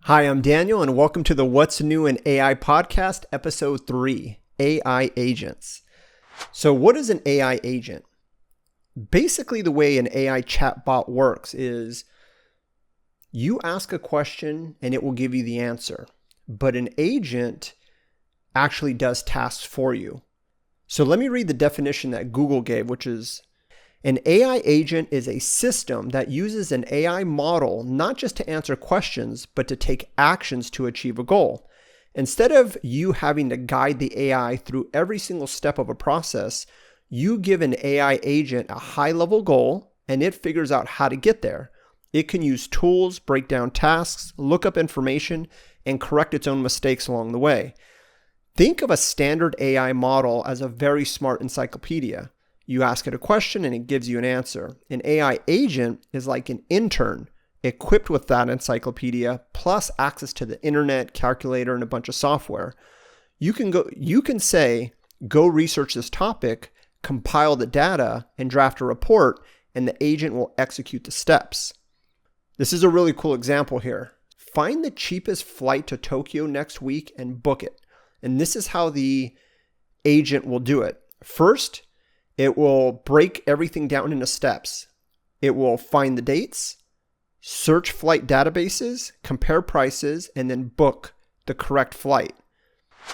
Hi, I'm Daniel, and welcome to the What's New in AI podcast, episode 3, AI Agents. So what is an AI agent? Basically, the way an AI chatbot works is you ask a question and it will give you the answer. But an agent actually does tasks for you. So let me read the definition that Google gave, which is an AI agent is a system that uses an AI model not just to answer questions, but to take actions to achieve a goal. Instead of you having to guide the AI through every single step of a process, you give an AI agent a high-level goal and it figures out how to get there. It can use tools, break down tasks, look up information, and correct its own mistakes along the way. Think of a standard AI model as a very smart encyclopedia. You ask it a question and it gives you an answer. An AI agent is like an intern equipped with that encyclopedia plus access to the internet, calculator, and a bunch of software. You can say, go research this topic, compile the data, and draft a report, and the agent will execute the steps. This is a really cool example here. Find the cheapest flight to Tokyo next week and book it. And this is how the agent will do it. First, it will break everything down into steps. It will find the dates, search flight databases, compare prices, and then book the correct flight.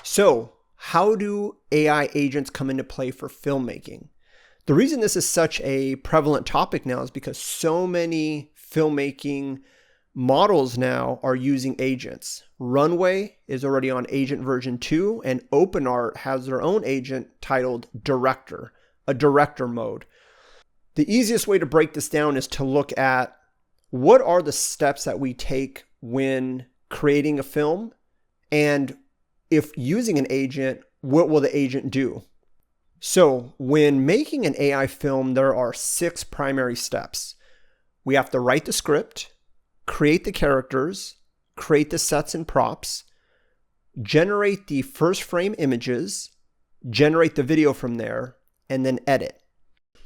So, how do AI agents come into play for filmmaking? The reason this is such a prevalent topic now is because so many filmmaking models now are using agents. Runway is already on agent version 2, and OpenArt has their own agent titled Director. A director mode. The easiest way to break this down is to look at what are the steps that we take when creating a film, and if using an agent, what will the agent do? So when making an AI film, there are 6 primary steps. We have to write the script, create the characters, create the sets and props, generate the first frame images, generate the video from there, and then edit.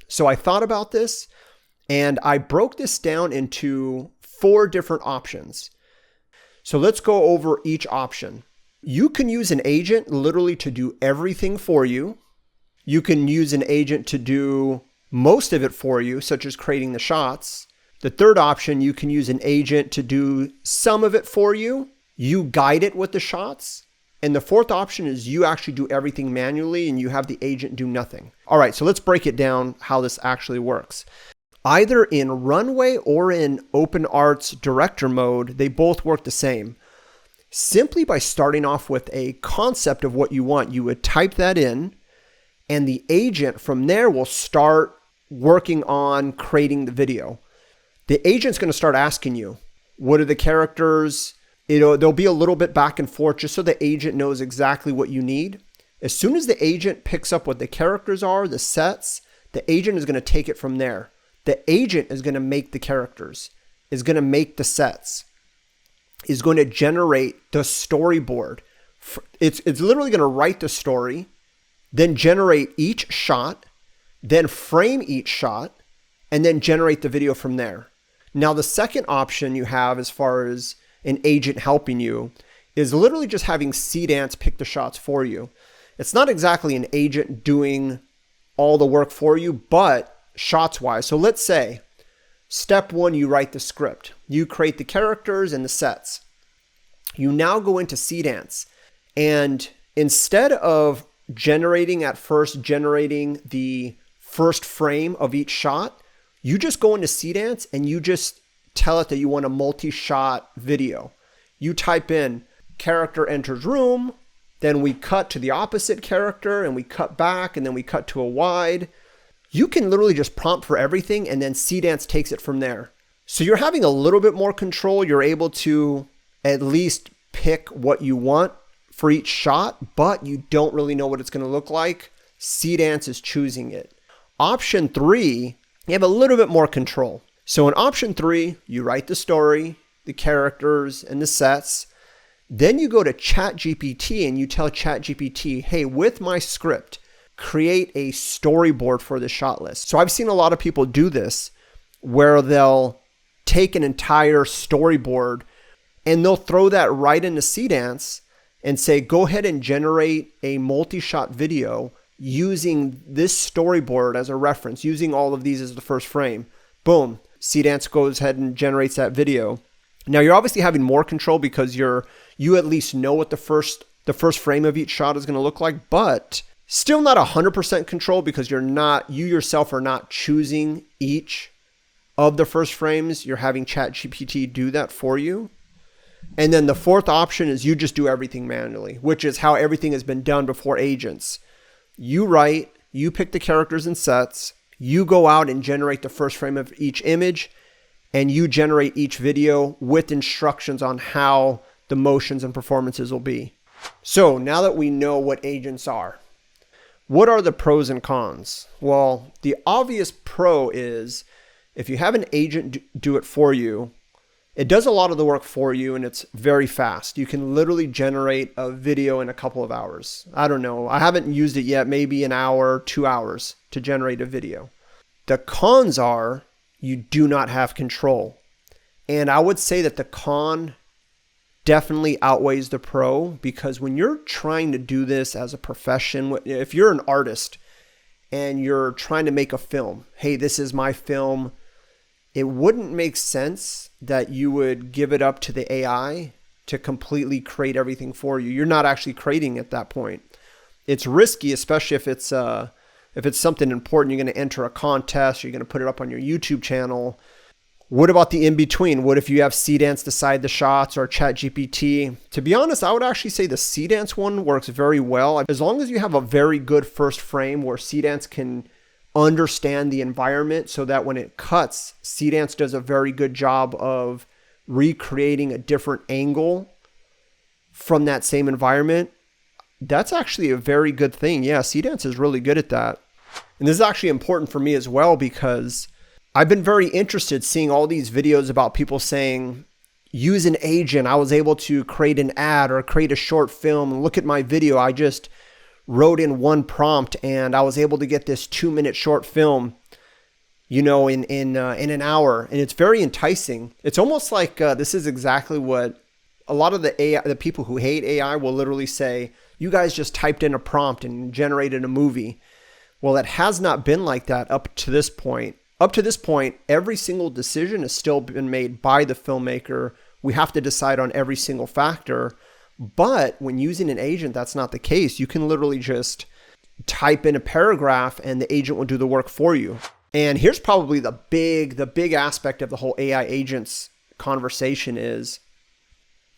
So I thought about this and I broke this down into 4 different options. So let's go over each option. You can use an agent literally to do everything for you. You can use an agent to do most of it for you, such as creating the shots. The third option, you can use an agent to do some of it for you. You guide it with the shots. And the fourth option is you actually do everything manually and you have the agent do nothing. All right, so let's break it down how this actually works. Either in Runway or in OpenArt's Director Mode, they both work the same. Simply by starting off with a concept of what you want, you would type that in and the agent from there will start working on creating the video. The agent's going to start asking you, what are the characters? There'll be a little bit back and forth just so the agent knows exactly what you need. As soon as the agent picks up what the characters are, the sets, the agent is going to take it from there. The agent is going to make the characters, is going to make the sets, is going to generate the storyboard. It's literally going to write the story, then generate each shot, then frame each shot, and then generate the video from there. Now, the second option you have as far as an agent helping you is literally just having Seedance pick the shots for you. It's not exactly an agent doing all the work for you, but shots wise. So let's say step 1, you write the script. You create the characters and the sets. You now go into Seedance, and instead of generating the first frame of each shot, you just go into Seedance and you just tell it that you want a multi-shot video. You type in character enters room, then we cut to the opposite character and we cut back and then we cut to a wide. You can literally just prompt for everything and then Seedance takes it from there. So you're having a little bit more control. You're able to at least pick what you want for each shot, but you don't really know what it's going to look like. Seedance is choosing it. Option 3, you have a little bit more control. So in option 3, you write the story, the characters, and the sets. Then you go to ChatGPT and you tell ChatGPT, hey, with my script, create a storyboard for the shot list. So I've seen a lot of people do this where they'll take an entire storyboard and they'll throw that right into Seedance and say, go ahead and generate a multi-shot video using this storyboard as a reference, using all of these as the first frame. Boom, Seedance goes ahead and generates that video. Now you're obviously having more control because you at least know what the first frame of each shot is going to look like, but still not 100% control because you yourself are not choosing each of the first frames. You're having ChatGPT do that for you. And then the fourth option is you just do everything manually, which is how everything has been done before agents. You write, you pick the characters and sets, you go out and generate the first frame of each image, and you generate each video with instructions on how the motions and performances will be. So now that we know what agents are, what are the pros and cons? Well, the obvious pro is if you have an agent do it for you, it does a lot of the work for you and it's very fast. You can literally generate a video in a couple of hours. I don't know. I haven't used it yet, maybe an hour, 2 hours to generate a video. The cons are you do not have control. And I would say that the con definitely outweighs the pro because when you're trying to do this as a profession, if you're an artist and you're trying to make a film, hey, this is my film, it wouldn't make sense that you would give it up to the AI to completely create everything for you. You're not actually creating at that point. It's risky, especially if it's something important. You're going to enter a contest, you're going to put it up on your YouTube channel. What about the in-between? What if you have Seedance decide the shots or ChatGPT? To be honest, I would actually say the Seedance one works very well. As long as you have a very good first frame where Seedance can understand the environment so that when it cuts, Seedance does a very good job of recreating a different angle from that same environment. That's actually a very good thing. Yeah, Seedance is really good at that. And this is actually important for me as well because I've been very interested seeing all these videos about people saying, use an agent. I was able to create an ad or create a short film and look at my video. I just wrote in one prompt and I was able to get this 2-minute short film, in an hour. And it's very enticing. It's almost like this is exactly what a lot of the people who hate AI will literally say, you guys just typed in a prompt and generated a movie. Well, it has not been like that up to this point. Up to this point, every single decision has still been made by the filmmaker. We have to decide on every single factor. But when using an agent, that's not the case. You can literally just type in a paragraph and the agent will do the work for you. And here's probably the big aspect of the whole AI agents conversation is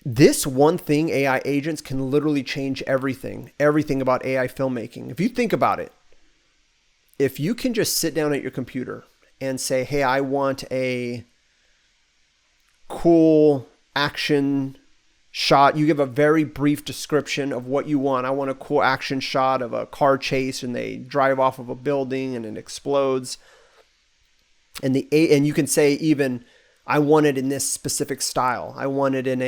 this one thing. AI agents can literally change everything about AI filmmaking. If you think about it, if you can just sit down at your computer and say, hey, I want a cool action shot. You give a very brief description of what you want. I want a cool action shot of a car chase and they drive off of a building and it explodes. And you can say even, I want it in this specific style. I want it in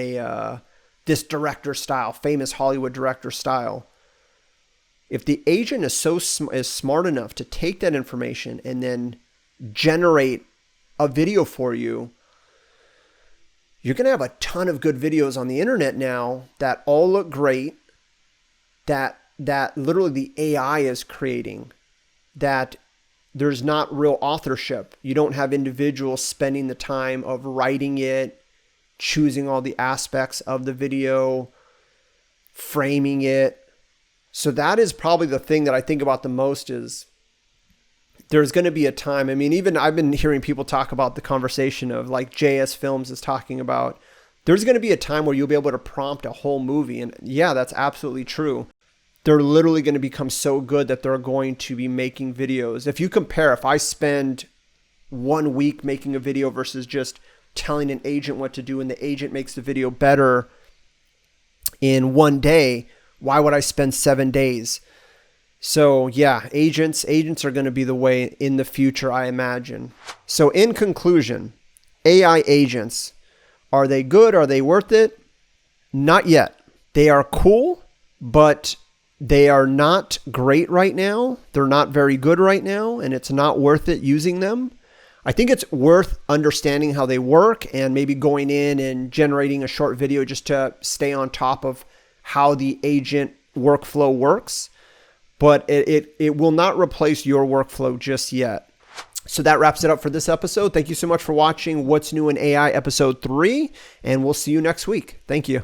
this director style, famous Hollywood director style. If the agent is smart enough to take that information and then generate a video for you, you're going to have a ton of good videos on the internet now that all look great, that literally the AI is creating, that there's not real authorship. You don't have individuals spending the time of writing it, choosing all the aspects of the video, framing it. So that is probably the thing that I think about the most is there's going to be a time. I mean, even I've been hearing people talk about the conversation of like JS Films is talking about, there's going to be a time where you'll be able to prompt a whole movie. And yeah, that's absolutely true. They're literally going to become so good that they're going to be making videos. If you compare, if I spend 1 week making a video versus just telling an agent what to do and the agent makes the video better in 1 day, why would I spend 7 days? So yeah, agents are going to be the way in the future, I imagine. So in conclusion, AI agents, are they good? Are they worth it? Not yet. They are cool, but they are not great right now. They're not very good right now, and it's not worth it using them. I think it's worth understanding how they work and maybe going in and generating a short video just to stay on top of how the agent workflow works. But it will not replace your workflow just yet. So that wraps it up for this episode. Thank you so much for watching What's New in AI episode 3, and we'll see you next week. Thank you.